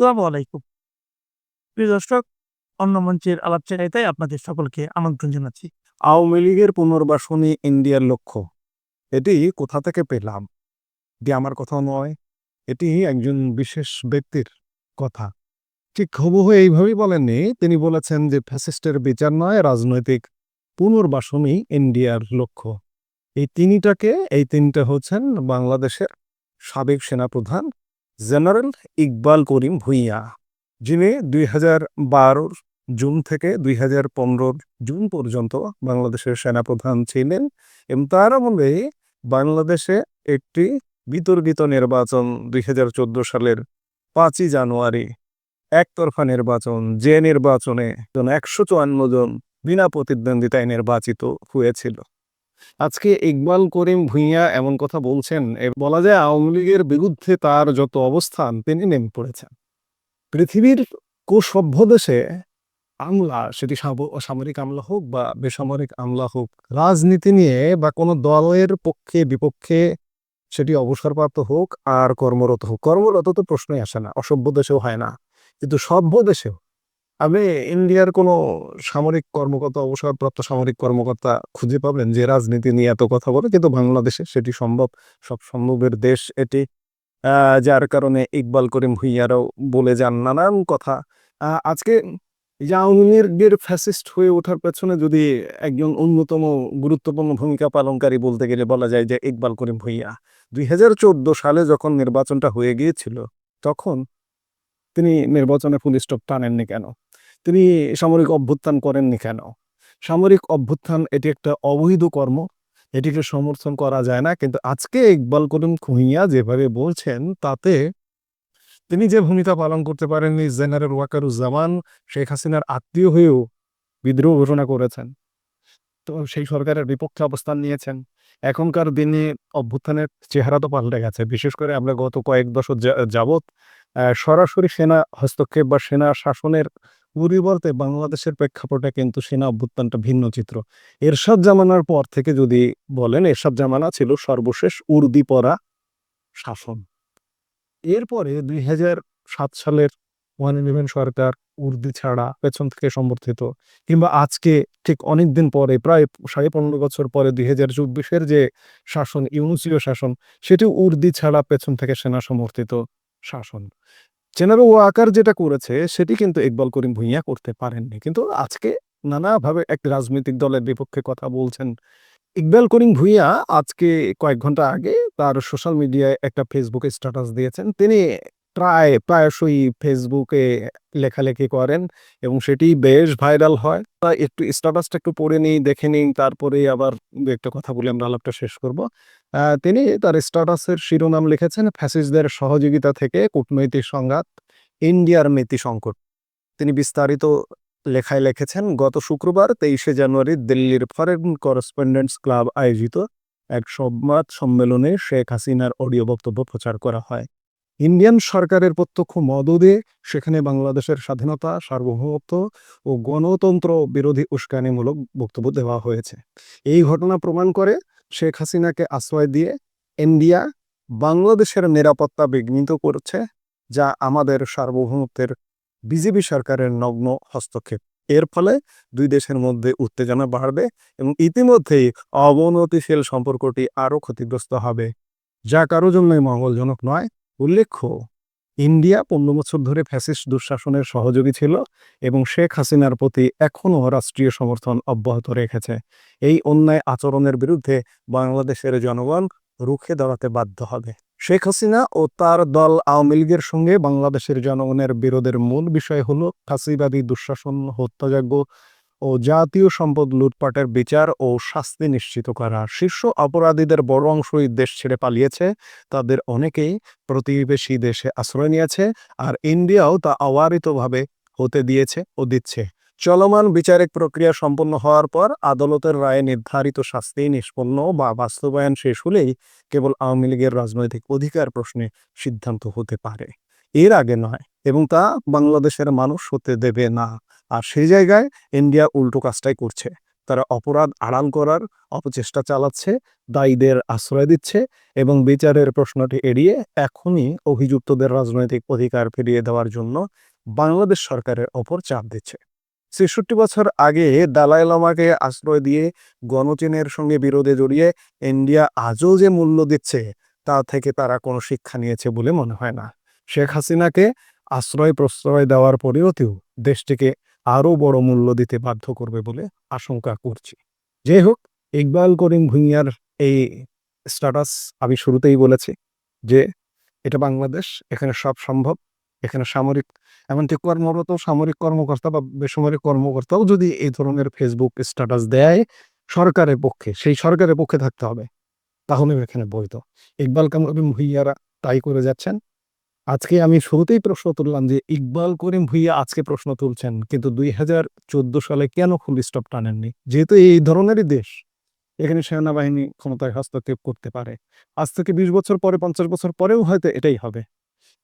আসসালামু আলাইকুম। প্রিয় দর্শক, অন্য মঞ্চের আলাপচারিতায় আপনাদের সকলকে আমন্ত্রণ জানাচ্ছি। আওয়ামী লীগের পুনর্বাসনী ইন্ডিয়ার লক্ষ্য, এটি কোথা থেকে পেলাম? এটি আমার কথা নয়, এটি একজন বিশেষ ব্যক্তির কথা। ঠিক হুবহু এইভাবেই বলেননি। তিনি বলেছেন যে ফ্যাসিস্টের বিচার নয়, রাজনৈতিক পুনর্বাসনী ইন্ডিয়ার লক্ষ্য। এই তিনটা হচ্ছেন বাংলাদেশের সাবেক সেনাপ্রধান জেনারেল ইকবাল করিম ভূঁইয়া, যিনি 2012 জুন থেকে 2015 জুন পর্যন্ত বাংলাদেশের সেনাপ্রধান ছিলেন এবং তার আমলে বাংলাদেশে একটি বিতর্কিত নির্বাচন 2014 সালের 5ই জানুয়ারি একতরফা নির্বাচন, যে নির্বাচনে 154 জন বিনা প্রতিদ্বন্দ্বিতায় নির্বাচিত হয়েছিল। আজকে ইকবাল করিম ভূঁইয়া এমন কথা বলছেন, বলা যায় আওয়ামী লীগের বিরুদ্ধে তার যত অবস্থান তিনি নেমে পড়েছেন। পৃথিবীর সভ্য দেশে আমলা, সেটি সামরিক আমলা হোক বা বেসামরিক আমলা হোক, রাজনীতি নিয়ে বা কোনো দলের পক্ষে বিপক্ষে, সেটি অবসরপ্রাপ্ত হোক আর কর্মরত হোক, কর্মরত তো প্রশ্নই আসে না, অসভ্য দেশেও হয় না, কিন্তু সভ্য দেশেও আপনি ইন্ডিয়ার কোনো সামরিক কর্মকর্তা, অবসরপ্রাপ্ত সামরিক কর্মকর্তা খুঁজে পাবেন যে রাজনীতি নিয়ে এত কথা বলে? কিন্তু বাংলাদেশে সেটি সম্ভব, সব সম্ভবের দেশ এটি। যার কারণে ইকবাল করিম ভূঁইয়ারাও বলে যান নানান কথা। আজকে এই যে আওয়ামী লীগের ফ্যাসিস্ট হয়ে ওঠার পেছনে যদি একজন অন্যতম গুরুত্বপূর্ণ ভূমিকা পালনকারী বলতে গেলে বলা যায় যে ইকবাল করিম ভূঁইয়া। 2014 সালে যখন নির্বাচনটা হয়ে গিয়েছিল, তখন তিনি নির্বাচনে ফুল স্টপ টানেননি কেন? তিনি সামরিক অভ্যুত্থান করেননি কেন? সামরিক অভ্যুত্থান এটি একটা অবৈধ কর্ম, এটিকে সমর্থন করা যায় না। কিন্তু আজকে ইকবাল করিম ভূঁইয়া যেভাবে বলছেন, তাতে তিনি যে ভূমিকা পালন করতে পারেননি, জেনারেল ওয়াকারুজ্জামান শেখ হাসিনার আত্মীয় হয়েও বিদ্রোহ ঘোষণা করেছেন, তো সেই সরকারের বিপক্ষে অবস্থান নিয়েছেন। এখনকার দিনে অভ্যুত্থানের চেহারা তো পাল্টে গেছে। বিশেষ করে আমরা গত কয়েক দশক যাবৎ সরাসরি সেনা হস্তক্ষেপ বা সেনা শাসনের পরিবর্তে বাংলাদেশের প্রেক্ষাপটে কিন্তু সেনা অভ্যুত্থানটা ভিন্ন চিত্র। এরশাদ জামানার পর থেকে যদি বলেন, এরশাদ জামানা ছিল সর্বশেষ উর্দি পরা শাসন। এরপরে 2007 সালের 111 সরকার উর্দি ছাড়া পেছন থেকে সমর্থিত, কিংবা আজকে ঠিক অনেকদিন পরে, প্রায় 15.5 বছর পরে 2024-এর যে শাসন, ইউনূসীয় শাসন, সেটি উর্দি ছাড়া পেছন থেকে সেনা সমর্থিত শাসন। জেনারেল ওয়াকার যেটা করেছে সেটি কিন্তু ইকবাল করিম ভূঁইয়া করতে পারেননি। কিন্তু আজকে নানাভাবে এক রাজনৈতিক দলের বিপক্ষে কথা বলছেন ইকবাল করিম ভূঁইয়া। আজকে কয়েক ঘন্টা আগে তার সোশ্যাল মিডিয়ায় একটা ফেসবুকে স্ট্যাটাস দিয়েছেন। তিনি প্রায়শই ফেসবুকে লেখালেখি করেন এবং সেটি বেশ ভাইরাল হয়। একটু স্ট্যাটাসটা একটু পড়ে নিই, দেখে নিই, তারপরে আবার দু একটা কথা বলে আমরা আলাপটা শেষ করব। তিনি তার স্ট্যাটাসের শিরোনাম লিখেছেন, ফ্যাসিস্টদের সহযোগিতা থেকে কূটনৈতিক সংঘাত, ইন্ডিয়ার নীতি সংকট। তিনি বিস্তারিত লেখায় লিখেছেন, গত শুক্রবার 23শে জানুয়ারি দিল্লির ফরেন করেসপন্ডেন্টস ক্লাব আয়োজিত এক সংবাদ সম্মেলনে শেখ হাসিনার অডিও বক্তব্য প্রচার করা হয়। ইন্ডিয়ান সরকারের প্রত্যক্ষ মদদে সেখানে বাংলাদেশের স্বাধীনতা, সার্বভৌমত্ব ও গণতন্ত্র বিরোধী উস্কানিমূলক বক্তব্য দেওয়া হয়েছে। এই ঘটনা প্রমাণ করে শেখ হাসিনাকে আশ্রয় দিয়ে ইন্ডিয়া বাংলাদেশের নিরাপত্তা বিঘ্নিত করছে, যা আমাদের সার্বভৌমত্বের বিজেপি সরকারের নগ্ন হস্তক্ষেপ। এর ফলে দুই দেশের মধ্যে উত্তেজনা বাড়বে এবং ইতিমধ্যেই অবনতিশীল সম্পর্কটি আরও ক্ষতিগ্রস্ত হবে, যা কারো জন্যই মঙ্গলজনক নয়। উল্লেখ্য, ইন্ডিয়া 15 বছর ধরে ফ্যাসিস্ট দুঃশাসনের সহযোগী ছিল এবং শেখ হাসিনার প্রতি এখনও রাষ্ট্রীয় সমর্থন অব্যাহত রেখেছে। এই অন্যায় আচরণের বিরুদ্ধে বাংলাদেশের জনগণ রুখে দাঁড়াতে বাধ্য হবে। শেখ হাসিনা ও তার দল আওয়ামী লীগের সঙ্গে বাংলাদেশের জনগণের বিরোধের মূল বিষয় হলো ফাঁসিবাদী দুঃশাসন, হত্যাযজ্ঞ ও জাতীয় সম্পদ লুটপাটের বিচার ও শাস্তি নিশ্চিত করা। শীর্ষ অপরাধীদের বড় অংশই দেশ ছেড়ে পালিয়েছে, তাদের অনেকেই প্রতিবেশী দেশে আশ্রয় নিয়েছে, আর ইন্ডিয়াও তা অবারিতভাবে হতে দিয়েছে ও দিচ্ছে। চলমান বিচারিক প্রক্রিয়া সম্পন্ন হওয়ার পর আদালতের রায়ে নির্ধারিত শাস্তি নিষ্পন্ন বা বাস্তবায়ন শেষ হলেই কেবল আওয়ামী লীগের রাজনৈতিক অধিকার প্রশ্নে সিদ্ধান্ত হতে পারে, এর আগে নয়, এবং তা বাংলাদেশের মানুষ হতে দেবে না। আর সেই জায়গায় ইন্ডিয়া উল্টো কাজটাই করছে। তারা অপরাধ আড়াল করার অপচেষ্টা চালাচ্ছে, দায়ীদের আশ্রয় দিচ্ছে এবং বিচারের প্রশ্নটি এড়িয়ে এখনই অভিযুক্তদের রাজনৈতিক অধিকার ফিরিয়ে দেওয়ার জন্য বাংলাদেশ সরকারের ওপর চাপ দিচ্ছে। ৬৬ বছর আগে দালাই লামাকে আশ্রয় দিয়ে গণচীনের সঙ্গে বিরোধে জড়িয়ে ইন্ডিয়া আজও যে মূল্য দিচ্ছে তা থেকে তারা কোনো শিক্ষা নিয়েছে বলে মনে হয় না। শেখ হাসিনাকে আশ্রয় প্রশ্রয় দেওয়ার পরিণতিও দেশটিকে আরও বড় মূল্য দিতে বাধ্য করবে বলে আশঙ্কা করছি। যাই হোক, ইকবাল করিম ভূঁইয়ার এই স্ট্যাটাস আমি শুরুতেই বলেছি যে এটা বাংলাদেশ, এখানে সব সম্ভব। এখানে সামরিক, এমনকি কর্মরত সামরিক কর্মকর্তা বা বেসামরিক কর্মকর্তাও যদি এই ধরনের ফেসবুক স্ট্যাটাস দেয় সরকারের পক্ষে, সেই সরকারের পক্ষে থাকতে হবে, তাহলে এখানে বৈধ। ইকবাল করিম ভূঁইয়ারা তাই করে যাচ্ছেন। আজকে আমি শুরুতেই প্রশ্ন তুললাম যে ইকবাল করিম ভূঁইয়া আজকে প্রশ্ন তুলছেন, কিন্তু ২০১৪ সালে কেন ফুল স্টপ টানেননি? যেহেতু এই ধরনেরই দেশ, এখানে সেনাবাহিনী ক্ষমতায় হস্তক্ষেপ করতে পারে। আজ থেকে ২০ বছর পরে, ৫০ বছর পরেও হয়তো এটাই হবে।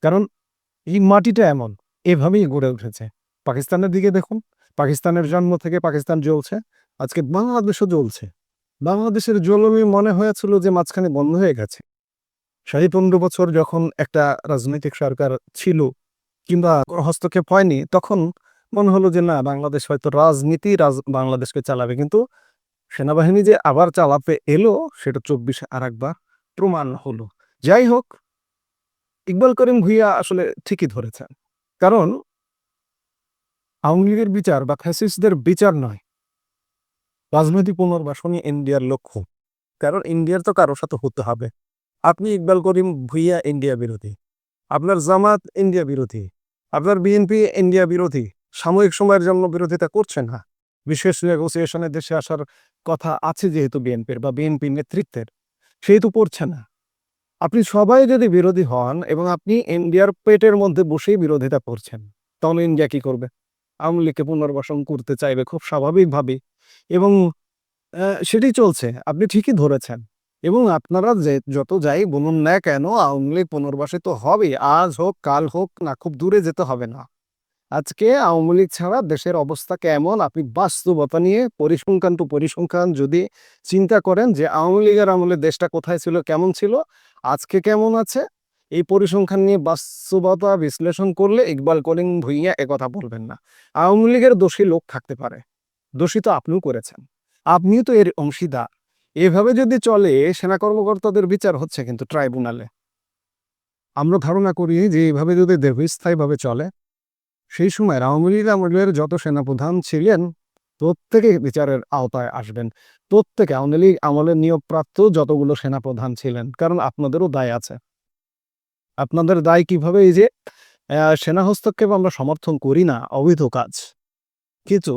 কারণ এই মাটিটা এমন, এভাবেই গড়ে উঠেছে। পাকিস্তানের দিকে দেখুন, পাকিস্তানের জন্ম থেকে পাকিস্তান জ্বলছে, আজকে বাংলাদেশও জ্বলছে। বাংলাদেশের জ্বলনি মনে হয়েছিল যে মাঝখানে বন্ধ হয়ে গেছে। ১৫ বছর যখন একটা রাজনৈতিক সরকার ছিল কিংবা হস্তক্ষেপ হয়নি, তখন মনে হলো যে না, বাংলাদেশ হয়তো রাজনীতি বাংলাদেশকে চালাবে। কিন্তু সেনাবাহিনী যে আবার চালাতে এলো সেটা ২৪-এ আরেকবার প্রমাণ হলো। যাই হোক, ইকবাল করিম ভূঁইয়া আসলে ঠিকই ধরেছেন। কারণ আওয়ামী লীগের বিচার বা ফ্যাসিস্টদের বিচার নয়, রাজনৈতিক পুনর্বাসনই ইন্ডিয়ার লক্ষ্য। কারণ ইন্ডিয়ার তো কারোর সাথে হতে হবে। আপনি ইকবাল করিম ভূঁইয়া ইন্ডিয়া বিরোধী, আপনার জামাত ইন্ডিয়া বিরোধী, আপনার বিএনপি ইন্ডিয়া বিরোধী, সাময়িক সময়ের জন্য বিরোধিতা করছে না। বিশেষ নেগোসিয়েশনে দেশে আসার কথা আছে যেহেতু বিএনপির বা বিএনপি নেতৃত্বের, সেহেতু করছে না। আপনি সবাই যদি বিরোধী হন এবং আপনি ইন্ডিয়ার পেটের মধ্যে বসেই বিরোধিতা করছেন, তাহলে ইন্ডিয়া কি করবে? আওয়ামী লীগকে পুনর্বাসন করতে চাইবে খুব স্বাভাবিকভাবে, এবং সেটাই চলছে। আপনি ঠিকই ধরেছেন। এবং আপনারা যে যত যাই বলুন না কেন, আওয়ামী লীগ পুনর্বাসিত হবে। আজ হোক, কাল হোক, না খুব দূরে যেতে হবে না। আজকে আওয়ামী লীগ ছাড়া দেশের অবস্থা কেমন, আপনি বাস্তবতা নিয়ে পরিসংখ্যান টু পরিসংখ্যান যদি চিন্তা করেন যে আওয়ামী লীগের আমলে দেশটা কোথায় ছিল, কেমন ছিল, আজকে কেমন আছে, এই পরিসংখ্যান নিয়ে বাস্তবতা বিশ্লেষণ করলে ইকবাল করিম ভূঁইয়া একথা বলবেন না। আওয়ামী লীগের দোষী লোক থাকতে পারে, দোষী তো আপনিও করেছেন, আপনিও তো এর অংশীদার। এভাবে যদি চলে, সেনা কর্মকর্তাদের বিচার হচ্ছে কিন্তু ট্রাইব্যুনালে। আমরা ধারণা করি যে এইভাবে যদি দীর্ঘস্থায়ীভাবে চলে, সেই সময় আওয়ামী লীগ আমলের যত সেনাপ্রধান ছিলেন প্রত্যেকে বিচারের আওতায় আসবেন। প্রত্যেকে আওয়ামী লীগ আমলের নিয়োগপ্রাপ্ত যতগুলো সেনাপ্রধান ছিলেন, কারণ আপনাদেরও দায় আছে। আপনাদের দায় কিভাবে, এই যে সেনা হস্তক্ষেপ আমরা সমর্থন করি না, অবৈধ কাজ, কিন্তু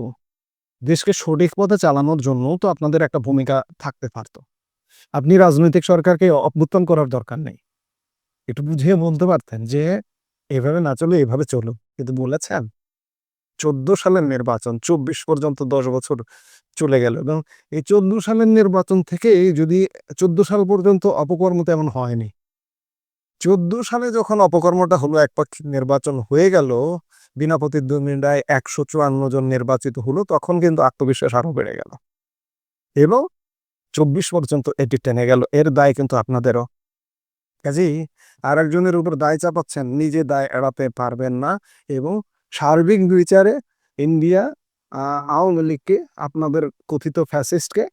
দেশকে সঠিক পথে চালানোর জন্য তো আপনাদের একটা ভূমিকা থাকতে পারত। আপনি রাজনৈতিক সরকারকে অভ্যুত্থান করার দরকার নেই, একটু বুঝিয়ে বলতে পারতেন যে এভাবে না চলে এভাবে চলুন, কিন্তু বলেছেন। ১৪ সালের নির্বাচন, ২৪ পর্যন্ত ১০ বছর চলে গেল, এবং এই ১৪ সালের নির্বাচন থেকে যদি ১৪ সাল পর্যন্ত অপকর্ম তেমন হয়নি। ১৪ সালে যখন অপকর্মটা হলো, একপাক্ষিক নির্বাচন হয়ে গেল, বিনা প্রতিদ্বন্দ্বিতায় ১৫৪ জন নির্বাচিত হলো, তখন কিন্তু আত্মবিশ্বাস আরো বেড়ে গেল এবং ২৪ পর্যন্ত এটি টেনে গেল। এর দায় কিন্তু আপনাদেরও। কাজেই আর একজনের উপর দায় চাপাচ্ছেন, নিজে দায় এড়াতে পারবেন না। এবং সার্বিক বিচারে ইন্ডিয়া আওয়ামী লীগকে, আপনাদের কথিত ফ্যাসিস্টকে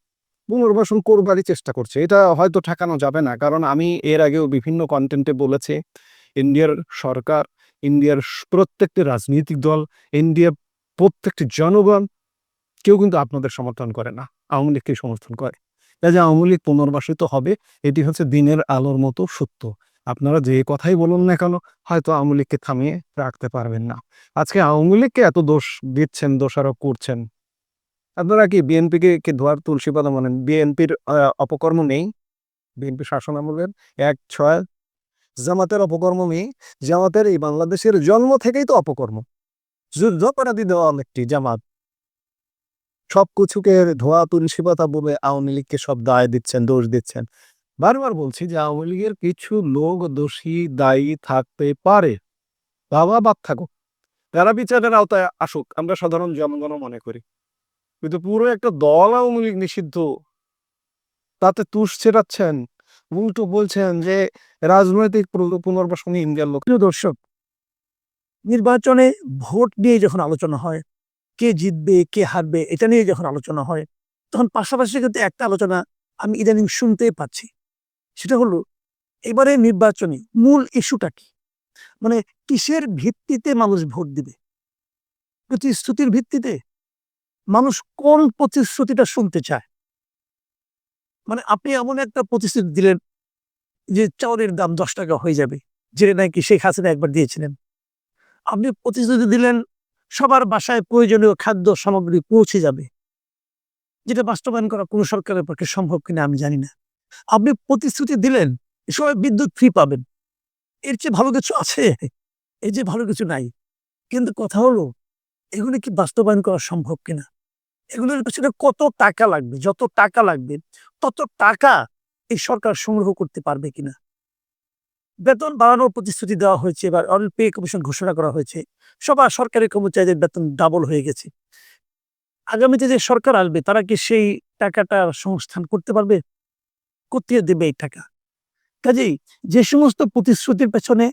পুনর্বাসন করবারই চেষ্টা করছে। এটা হয়তো ঠেকানো যাবে না, কারণ আমি এর আগেও বিভিন্ন কন্টেন্টে বলেছি, ইন্ডিয়ার সরকার, ইন্ডিয়ার প্রত্যেকটি রাজনৈতিক দল, ইন্ডিয়ার প্রত্যেকটি জনগণ কেউ কিন্তু আপনাদের সমর্থন করে না, আওয়ামী লীগকে সমর্থন করে। কাজে আওয়ামী লীগ পুনর্বাসিত হবে, এটি হচ্ছে দিনের আলোর মতো সত্য। আপনারা যে কথাই বলুন না কেন, হয়তো আওয়ামী লীগকে থামিয়ে রাখতে পারবেন না। আজকে আওয়ামী লীগকে এত দোষ দিচ্ছেন, দোষারোপ করছেন, আপনারা কি বিএনপিকে কি ধোয়ার তুলসী পাতা মানেন? বিএনপির অপকর্ম নেই? বিএনপি শাসন আমলের ১-৬ জামাতের অপকর্ম নেই? জামাতের এই বাংলাদেশের জন্ম থেকেই তো অপকর্ম, যুদ্ধাপরাধী দেওয়া একটি জামাত। সবকিছুকে ধোয়া তুলসী পাতা বলে আওয়ামী লীগকে সব দায় দিচ্ছেন, দোষ দিচ্ছেন। বারবার বলছি যে আওয়ামী লীগের কিছু লোক দোষী, দায়ী থাকতে পারে, বাবা বাদ থাকুক, তারা বিচারের আওতায় আসুক, আমরা সাধারণ জনগণও মনে করি। কিন্তু পুরো একটা দল আওয়ামী লীগ নিষিদ্ধ, তাতে তুষ ছেটাচ্ছেন, উল্টো বলছেন যে রাজনৈতিক পুনর্বাসনে ইন্ডিয়ার লোক। প্রিয় দর্শক, নির্বাচনে ভোট নিয়ে যখন আলোচনা হয়, কে জিতবে কে হারবে এটা নিয়ে যখন আলোচনা হয়, তখন পাশাপাশি কিন্তু একটা আলোচনা আমি ইদানিং শুনতেই পাচ্ছি। সেটা হলো এবারে নির্বাচনে মূল ইস্যুটা কি, মানে কিসের ভিত্তিতে মানুষ ভোট দিবে? প্রতিশ্রুতির ভিত্তিতে? মানুষ কোন প্রতিশ্রুতিটা শুনতে চায়? মানে আপনি এমন একটা প্রতিশ্রুতি দিলেন যে চাউলের দাম 10 টাকা হয়ে যাবে, যেটা নাকি শেখ হাসিনা একবার দিয়েছিলেন। আপনি প্রতিশ্রুতি দিলেন সবার বাসায় প্রয়োজনীয় খাদ্য সামগ্রী পৌঁছে যাবে, যেটা বাস্তবায়ন করা কোনো সরকারের পক্ষে সম্ভব কিনা আমি জানি না। আপনি প্রতিশ্রুতি দিলেন সবাই বিদ্যুৎ ফ্রি পাবেন, এর চেয়ে ভালো কিছু আছে? এই যে ভালো কিছু নাই। কিন্তু কথা হলো এগুলো কি বাস্তবায়ন করা সম্ভব কিনা? এগুলোর পেছনে কত টাকা লাগবে? যত টাকা লাগবে তত টাকা এই সরকার সংগ্রহ করতে পারবে কিনা? বেতন বাড়ানোর প্রতিশ্রুতি দেওয়া হয়েছে, এবার অল পে কমিশন ঘোষণা করা হয়েছে। সবার সরকারি কর্মচারীদের বেতন ডাবল হয়ে গেছে। আগামীতে যে সরকার আসবে তারা কি সেই টাকাটা সংস্থান করতে পারবে? কোত্থেকে দেবে এই টাকা? কাজেই যে সমস্ত প্রতিশ্রুতির পেছনে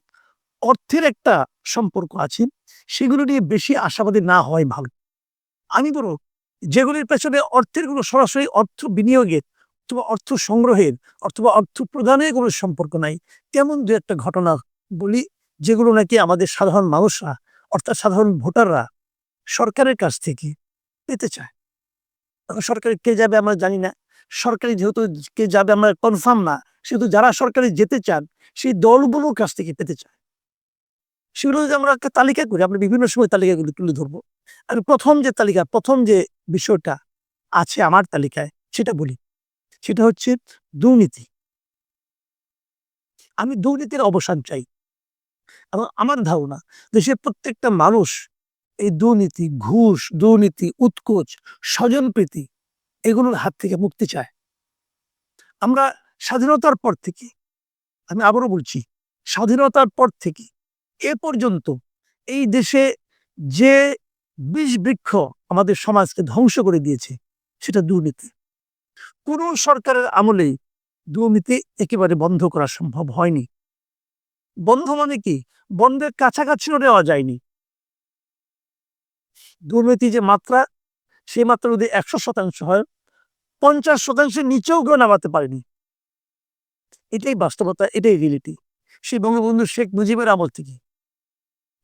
অর্থের একটা সম্পর্ক আছে, সেগুলো নিয়ে বেশি আশাবাদী না হওয়াই ভালো। আমি বলব যেগুলির পেছনে অর্থের কোনো সরাসরি অর্থ বিনিয়োগের অথবা অর্থ সংগ্রহের অথবা অর্থ প্রদানের কোনো সম্পর্ক নাই, তেমন দু একটা ঘটনা বলি, যেগুলো নাকি আমাদের সাধারণ মানুষরা অর্থাৎ সাধারণ ভোটাররা সরকারের কাছ থেকে পেতে চায়। এখন সরকারে কে যাবে আমরা জানি না। সরকারি যেহেতু কে যাবে আমরা কনফার্ম না, সেহেতু যারা সরকারে যেতে চান সেই দলগুলোর কাছ থেকে পেতে চায়। সেগুলো যদি আমরা একটা তালিকা করি, আমরা বিভিন্ন সময় তালিকাগুলো তুলে ধরবো। আমি প্রথম যে বিষয়টা আছে আমার তালিকায় সেটা বলি। সেটা হচ্ছে দুর্নীতি। আমি দুর্নীতির অবসান চাই এবং আমার ধারণা দেশের প্রত্যেকটা মানুষ এই দুর্নীতি, ঘুষ, দুর্নীতি, উৎকোচ, স্বজনপ্রীতি এগুলোর হাত থেকে মুক্তি চায়। আমরা স্বাধীনতার পর থেকে, আমি আবারও বলছি, স্বাধীনতার পর থেকে এ পর্যন্ত এই দেশে যে বিষ বৃক্ষ আমাদের সমাজকে ধ্বংস করে দিয়েছে সেটা দুর্নীতি। কোন সরকারের আমলেই দুর্নীতি একেবারে বন্ধ করা সম্ভব হয়নি। বন্ধ মানে কি? বন্ধের কাছাকাছিও নেওয়া যায়নি। দুর্নীতি যে মাত্রা, সেই মাত্রা যদি ১০০% হয়, ৫০% নিচেও কেউ নামাতে পারেনি। এটাই বাস্তবতা, এটাই রিয়েলিটি। সেই বঙ্গবন্ধু শেখ মুজিবের আমল থেকে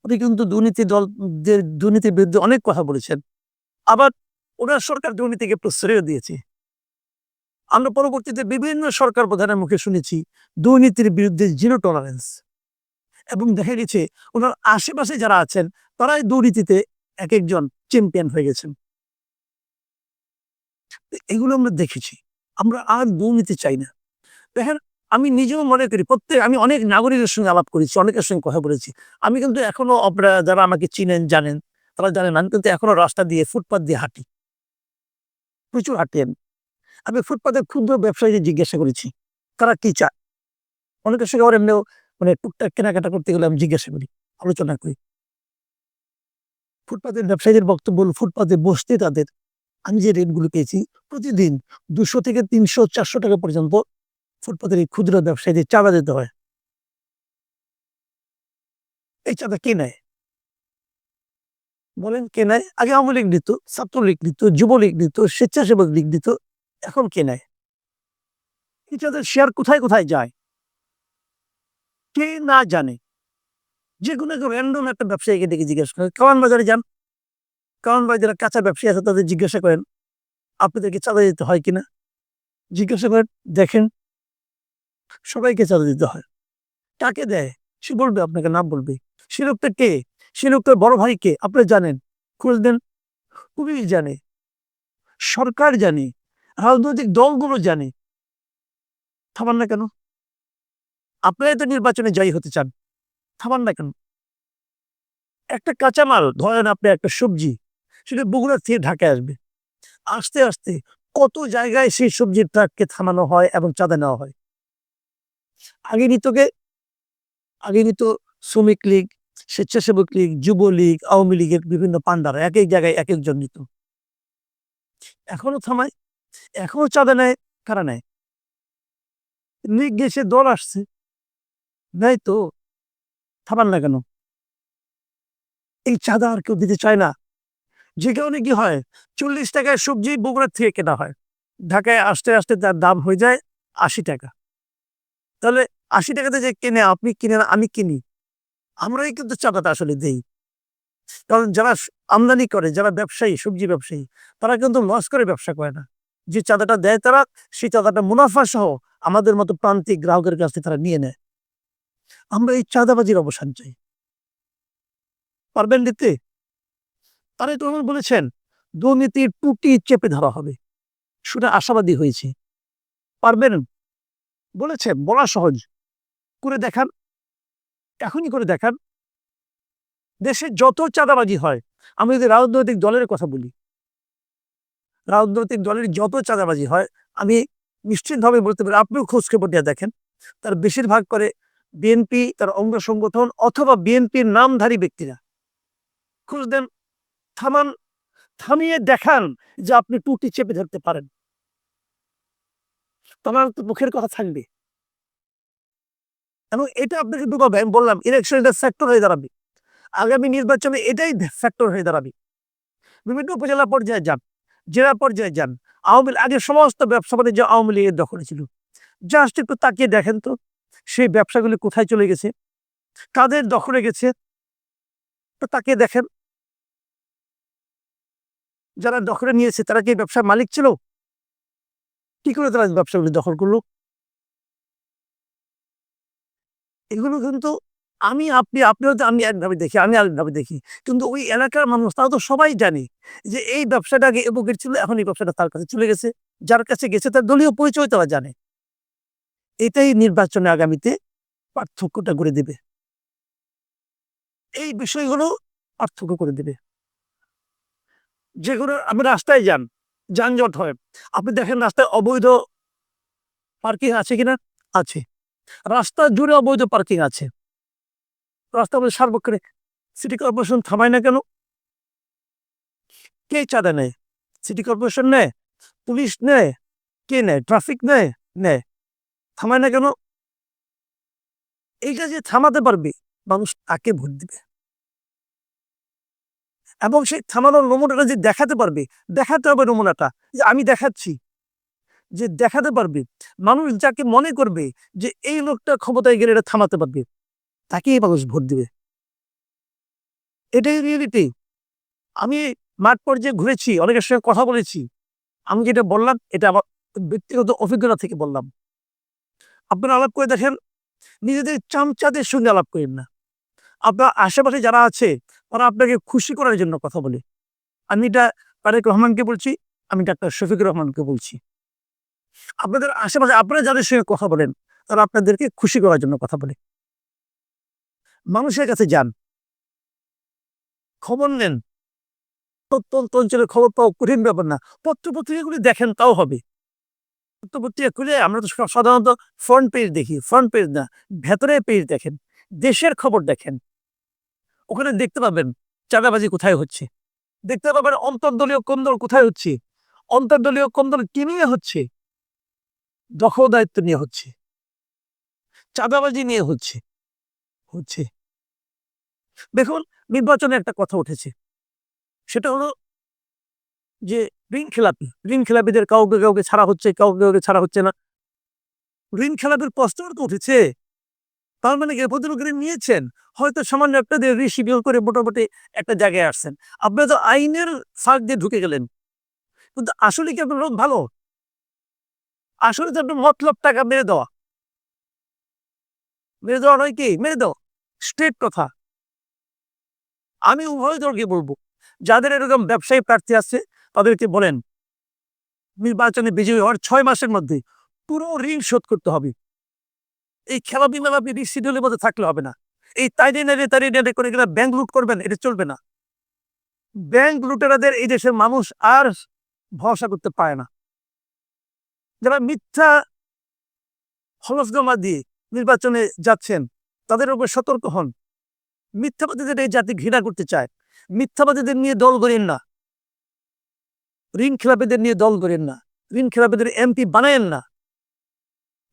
উনি কিন্তু দুর্নীতির বিরুদ্ধে অনেক কথা বলেছেন। আবার ওনার সরকার দুর্নীতিকে প্রশ্রয়ও দিয়েছে। আমরা পরবর্তীতে বিভিন্ন সরকার প্রধানের মুখে শুনেছি দুর্নীতির বিরুদ্ধে জিরো টলারেন্স, এবং দেখা গেছে ওনার আশেপাশে যারা আছেন তারাই দুর্নীতিতে এক একজন চ্যাম্পিয়ন হয়ে গেছেন। এগুলো আমরা দেখেছি। আমরা আর দুর্নীতি চাই না। দেখেন, আমি নিজেও মনে করি আমি অনেক নাগরিকের সঙ্গে আলাপ করেছি, অনেকের সঙ্গে কথা বলেছি। আমি কিন্তু এখনো আপনারা যারা আমাকে চিনেন জানেন, তারা জানেন আমি কিন্তু এখনো রাস্তা দিয়ে ফুটপাত দিয়ে হাঁটি। প্রচুর হাঁটি আমি। আমি ফুটপাতের ক্ষুদ্র ব্যবসায়ীদের জিজ্ঞাসা করেছি তারা কি চায়। অনেকের সঙ্গে আবার এমনিও মানে টুকটাক কেনাকাটা করতে গেলে আমি জিজ্ঞাসা করি, আলোচনা করি। ফুটপাতের ব্যবসায়ীদের বক্তব্য হলো ফুটপাতে বসতে তাদের, আমি যে রেটগুলো পেয়েছি, প্রতিদিন ২০০ থেকে ৩০০, ৪০০ টাকা পর্যন্ত ফুটপাতের এই ক্ষুদ্র ব্যবসায়ীদের চাঁদা দিতে হয়। এই চাঁদা কে নেয়? বলেন কে নেয়? আগে আওয়ামী লীগ নিত, ছাত্রলীগ নিত, যুবলীগ নিত, স্বেচ্ছাসেবক লীগ নিত। এখন কে নেয়? এই চাঁদার শেয়ার কোথায় কোথায় যায়? কে না জানে? যেকোনো একটা র‍্যান্ডম একটা ব্যবসায়ীকে ডেকে জিজ্ঞাসা করেন। কারওয়ান বাজারে যান। কারওয়ান বাজারে যারা কাঁচা ব্যবসায়ী আছে তাদের জিজ্ঞাসা করেন, আপনাদেরকে চাঁদা দিতে হয় কিনা? জিজ্ঞাসা করেন, দেখেন সবাইকে চাঁদা দিতে হয়। কাকে দেয়? সে বলবে, আপনাকে নাম বলবে। সে লোকটা কে? সে লোকটার বড় ভাই কে? আপনি জানেন। খোঁজ দেন। পুলিশ জানে, সরকার জানে, রাজনৈতিক দলগুলো জানে। থামান না কেন? আপনারাই তো নির্বাচনে জয়ী হতে চান। থামান না কেন? একটা কাঁচামাল ধরেন আপনি একটা সবজি, সেটা বগুড়া থেকে ঢাকায় আসবে। আসতে, আসতে কত জায়গায় সেই সবজির ট্রাককে থামানো হয় এবং চাঁদা নেওয়া হয়। আগে নিত কে? আগে নিত শ্রমিক লীগ, স্বেচ্ছাসেবক লীগ, যুবলীগ, আওয়ামী লীগের বিভিন্ন পান্ডারা একেক জায়গায় একেকজন নিত। এখনো থামায়, এখনো চাঁদা নেয়। কারা নেয়? লীগ গেছে, দল আসছে, নেয় তো, থামান না কেন? এই চাঁদা আর কেউ দিতে চায় না। যে কারণে কি হয়, 40 টাকায় সবজি বগুড়ার থেকে কেনা হয়, ঢাকায় আসতে আসতে তার দাম হয়ে যায় 80 টাকা। তাহলে 80 টাকাতে যে কেনে, আপনি কিনেন, আমি কিনি, আমরাই কিন্তু চাঁদাটা আসলে দেই। কারণ যারা আমদানি করে, যারা ব্যবসায়ী, সবজি ব্যবসায়ী, তারা কিন্তু লস করে ব্যবসা করে না। যে চাঁদাটা দেয় তারা, সেই চাঁদাটা মুনাফা সহ আমাদের মতো প্রান্তিক গ্রাহকের কাছ থেকে তারা নিয়ে নেয়। আমরা এই চাঁদাবাজির অবসান চাই। পারবেন দিতে? তারাই তো আমার বলেছেন দুর্নীতির টুটি চেপে ধরা হবে, শুনে আশাবাদী হয়েছে। পারবেন? বলেছেন, বলা সহজ, করে দেখান, এখনই করে দেখান। দেশে যত চাঁদাবাজি হয়, আমি যদি রাজনৈতিক দলের কথা বলি, রাজনৈতিক দলের যত চাঁদাবাজি হয়, আমি নিশ্চিতভাবে বলতে পারি, আপনিও খোঁজ খবর দিয়ে দেখেন, তার বেশিরভাগ করে বিএনপি, তার অঙ্গ সংগঠন অথবা বিএনপির নামধারী ব্যক্তিরা। খোঁজ দেন, থামান, থামিয়ে দেখান যে আপনি টুটি চেপে ধরতে পারেন। তোমার তো মুখের কথা থাকবে। এবং এটা আপনাকে ডুবাবে, আমি বললাম ইলেকশন এটা ফ্যাক্টর হয়ে দাঁড়াবে, আগামী নির্বাচনে এটাই ফ্যাক্টর হয়ে দাঁড়াবে। বিভিন্ন উপজেলা পর্যায়ে যান, জেলা পর্যায়ে যান, আওয়ামী আগে সমস্ত ব্যবসা বাণিজ্য আওয়ামী লীগের দখলে ছিল। জাস্ট একটু তাকিয়ে দেখেন তো, সেই ব্যবসাগুলি কোথায় চলে গেছে, কাদের দখলে গেছে, তো তাকিয়ে দেখেন। যারা দখলে নিয়েছে তারা কি ব্যবসার মালিক ছিল? কি করে তারা ব্যবসাগুলি দখল করলো? এগুলো কিন্তু আমি, আপনি, আপনি হয়তো, আমি একভাবে দেখি, আমি আরেকভাবে দেখি, কিন্তু ওই এলাকার মানুষ তারা তো সবাই জানে যে এই ব্যবসাটা আগে এবুকের ছিল, এখন এই ব্যবসাটা তার কাছে চলে গেছে। যার কাছে গেছে তার দলীয় পরিচয় তারা জানে। এটাই নির্বাচনে আগামীতে পার্থক্যটা করে দেবে। এই বিষয়গুলো পার্থক্য করে দেবে। যেগুলো আপনি রাস্তায় যান, যানজট হয়, আপনি দেখেন রাস্তায় অবৈধ পার্কিং আছে কিনা? আছে। রাস্তা জুড়ে অবৈধ পার্কিং আছে। রাস্তা বলে সার্বক্ষণিক সিটি কর্পোরেশন থামায় না কেন? কে চাঁদা নেয়? সিটি কর্পোরেশন নেয়? পুলিশ নেয়? কে নেয়? ট্রাফিক নেয়? নেয়। থামায় না কেন? এইটা যে থামাতে পারবে, মানুষ তাকে ভোট দিবে। এবং সেই থামানোর নমুনাটা যে দেখাতে পারবে, দেখাতে হবে নমুনাটা, যে আমি দেখাচ্ছি, যে দেখাতে পারবে, মানুষ যাকে মনে করবে যে এই লোকটা ক্ষমতায় গেলে এটা থামাতে পারবে, তাকেই মানুষ ভোট দিবে। এটাই রিয়েলিটি। আমি মাঠ পর্যায়ে ঘুরেছি, অনেকের সঙ্গে কথা বলেছি। আমি যেটা বললাম এটা আমার ব্যক্তিগত অভিজ্ঞতা থেকে বললাম। আপনারা আলাপ করে দেখেন, নিজেদের চামচাদের সঙ্গে আলাপ করেন না। আপনার আশেপাশে যারা আছে তারা আপনাকে খুশি করার জন্য কথা বলে। আমি এটা তারেক রহমানকে বলছি, আমি ডাক্তার শফিকুর রহমানকে বলছি। আপনাদের আশেপাশে আপনারা যাদের সঙ্গে কথা বলেন, তারা আপনাদেরকে খুশি করার জন্য কথা বলে। মানুষের কাছে যান, খবর নেন। প্রত্যন্ত অঞ্চলের খবর পাওয়া কঠিন ব্যাপার না। পত্র-পত্রিকাগুলি দেখেন, তাও হবে। পত্র-পত্রিকা খুলে আমরা তো সাধারণত ফ্রন্ট পেজ দেখি, ফ্রন্ট পেজ না, ভেতরের পেজ দেখেন, দেশের খবর দেখেন। ওখানে দেখতে পাবেন চাঁদাবাজি কোথায় হচ্ছে, দেখতে পাবেন অন্তর্দলীয় কোন্দল কোথায় হচ্ছে, অন্তর্দলীয় কোন্দল কি নিয়ে হচ্ছে, দখল দায়িত্ব নিয়ে হচ্ছে, চাঁদাবাজি নিয়ে হচ্ছে। হচ্ছে দেখুন, নির্বাচনে একটা কথা উঠেছে, সেটা হলো যে ঋণ খেলাপিদের কাউকে কাউকে ছাড়া হচ্ছে, কাউকে কাউকে ছাড়া হচ্ছে না। ঋণ খেলাপির প্রশ্নও তো উঠেছে। তার মানে কি ভদ্রলোকেরা নিয়েছেন, হয়তো সামান্য একটা দিয়ে রিসিডিউল করে মোটামুটি একটা জায়গায় আসছেন। আপনি তো আইনের ফাঁক দিয়ে ঢুকে গেলেন, কিন্তু আসলে কি আপনার লোক ভালো? আসলে তো আপনার মতলব টাকা মেরে দেওয়া। মেরে দেওয়া নয় কি? মেরে দাও, স্ট্রেট কথা। আমি উভয় দলকে বলবো, যাদের এরকম ব্যবসায়ী প্রার্থী আছে তাদেরকে বলেন নির্বাচনে বিজয়ী হওয়ার 6 মাসের মধ্যে পুরো ঋণ শোধ করতে হবে। এই খেলাপি মেলাপি রিসিডিউলের মধ্যে থাকলে হবে না। এই তাই করে গেলে ব্যাংক লুট করবেন, এটা চলবে না। ব্যাংক লুটেরাদের এই দেশের মানুষ আর ভরসা করতে পারে না। যারা মিথ্যা হলফনামা দিয়ে নির্বাচনে যাচ্ছেন, তাদের উপর সতর্ক হন। মিথ্যাবাদীদের এই জাতি ঘৃণা করতে চায়। মিথ্যাবাদীদের নিয়ে দল গড়েন না। ঋণ খেলাপিদের নিয়ে দল করেন না, ঋণ খেলাপিদের এমপি বানায়েন না।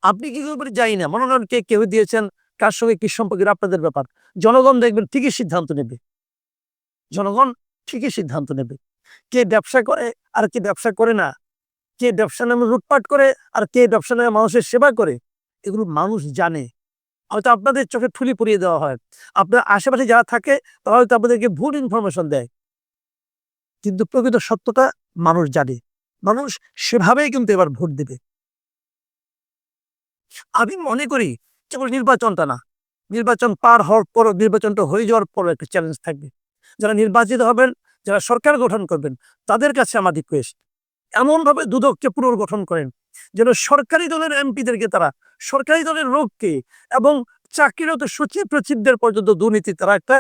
আপনি কি করবেন জানি না, মনোনয়ন কে কেউ দিয়েছেন, কার সঙ্গে কি সম্পর্কের আপনাদের ব্যাপার। জনগণ দেখবেন ঠিকই সিদ্ধান্ত নেবে, জনগণ ঠিকই সিদ্ধান্ত নেবে। কে ব্যবসা করে আর কে ব্যবসা করে না, কে ব্যবসা নামে লুটপাট করে আর কে ব্যবসা নামে মানুষের সেবা করে, এগুলো মানুষ জানে। হয়তো আপনাদের চোখে ঠুলি পরিয়ে দেওয়া হয়, আপনার আশেপাশে যারা থাকে তারা হয়তো আপনাদেরকে ভুল ইনফরমেশন দেয়, কিন্তু প্রকৃত সত্যটা মানুষ জানে। মানুষ সেভাবেই কিন্তু এবার ভোট দেবে। আমি মনে করি কেবল নির্বাচনটা না, নির্বাচন পার হওয়ার পর, নির্বাচনটা হয়ে যাওয়ার পর একটা চ্যালেঞ্জ থাকবে। যারা নির্বাচিত হবেন, যারা সরকার গঠন করবেন, তাদের কাছে আমার রিকোয়েস্ট, এমনভাবে দুদককে পুনর্গঠন করেন যেন সরকারি দলের এমপিদেরকে, তারা সরকারি দলের লোককে এবং চাকরিরত সচিব প্রচিবদের পর্যন্ত দুর্নীতি তারা একটা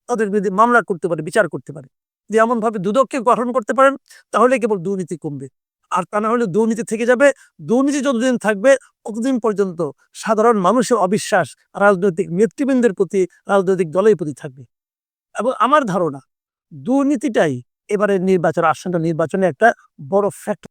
তাদের বিরুদ্ধে মামলা করতে পারে, বিচার করতে পারে। যে এমনভাবে দুদককে গঠন করতে পারেন, তাহলে কেবল দুর্নীতি কমবে। আর তা না হলে দুর্নীতি থেকে যাবে। দুর্নীতি যতদিন থাকবে ততদিন পর্যন্ত সাধারণ মানুষের অবিশ্বাস রাজনৈতিক নেতৃবৃন্দের প্রতি, রাজনৈতিক দলের প্রতি থাকবে। এবং আমার ধারণা দুর্নীতিটাই এবারের নির্বাচন, আসন্ন নির্বাচনে একটা বড় ফ্যাক্টর।